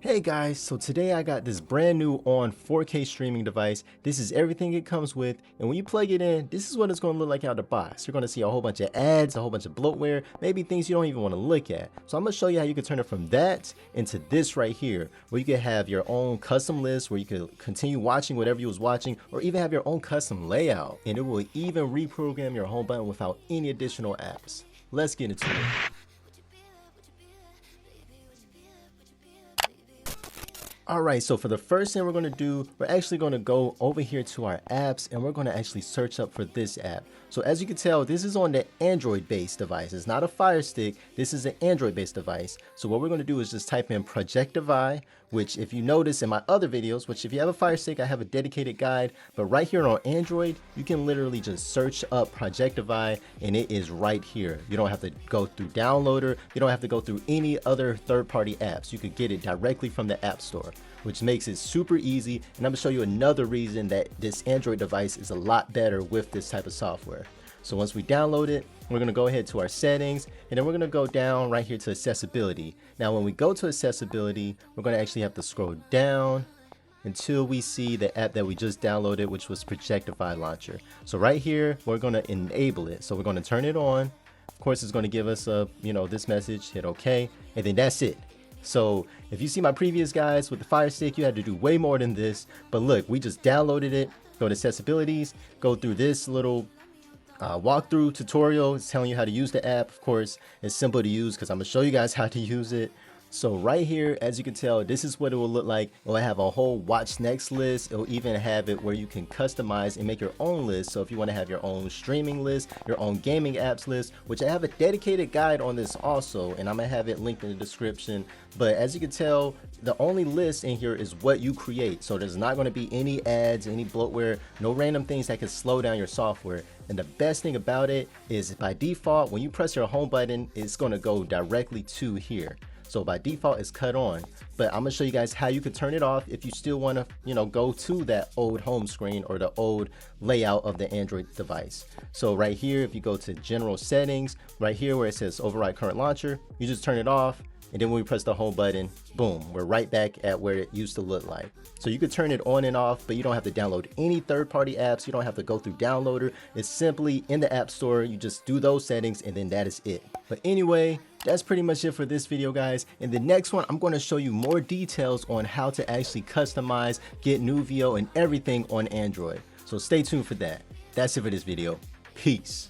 Hey guys, so today I got this brand new ONN 4K streaming device. This is everything it comes with, and when you plug it in, this is what it's going to look like out of the box. You're going to see a whole bunch of ads, a whole bunch of bloatware, maybe things you don't even want to look at. So I'm going to show you how you can turn it from that into this right here, where you can have your own custom list, where you can continue watching whatever you was watching, or even have your own custom layout, and it will even reprogram your home button without any additional apps. Let's get into it. Alright, so for the first thing we're going to do, we're actually going to go over here to our apps and we're going to actually search up for this app. So as you can tell, this is on the Android based device. It's not a Firestick, this is an Android based device. So what we're going to do is just type in Projectivy, which if you notice in my other videos, which if you have a Firestick, I have a dedicated guide, but right here on Android, you can literally just search up Projectivy and it is right here. You don't have to go through Downloader, you don't have to go through any other third-party apps. You could get it directly from the App Store, which makes it super easy. And I'm gonna show you another reason that this Android device is a lot better with this type of software. So once we download it, we're gonna go ahead to our settings, and then we're gonna go down right here to accessibility. Now, when we go to accessibility, we're gonna actually have to scroll down until we see the app that we just downloaded, which was Projectivy Launcher. So right here, we're gonna enable it. So we're gonna turn it on. Of course, it's gonna give us a, this message, hit okay, and then that's it. So if you see my previous guys with the Firestick, you had to do way more than this. But look, we just downloaded it, go to accessibilities, go through this little walkthrough tutorial. It's telling you how to use the app. Of course, it's simple to use because I'm gonna show you guys how to use it. So right here, as you can tell, this is what it will look like. It will have a whole watch next list. It'll even have it where you can customize and make your own list. So if you want to have your own streaming list, your own gaming apps list, which I have a dedicated guide on this also, and I'm gonna have it linked in the description. But as you can tell, the only list in here is what you create. So there's not going to be any ads, any bloatware, no random things that can slow down your software. And the best thing about it is by default, when you press your home button, it's going to go directly to here. So by default, it's cut on, but I'm gonna show you guys how you can turn it off if you still want to, go to that old home screen or the old layout of the Android device. So right here, if you go to general settings, right here where it says override current launcher, you just turn it off. And then when we press the home button, boom, we're right back at where it used to look like. So you could turn it on and off, but you don't have to download any third-party apps. You don't have to go through Downloader. It's simply in the App Store. You just do those settings and then that is it. But anyway, that's pretty much it for this video, guys. In the next one, I'm going to show you more details on how to actually customize, get Nuvio and everything on Android. So stay tuned for that. That's it for this video. Peace.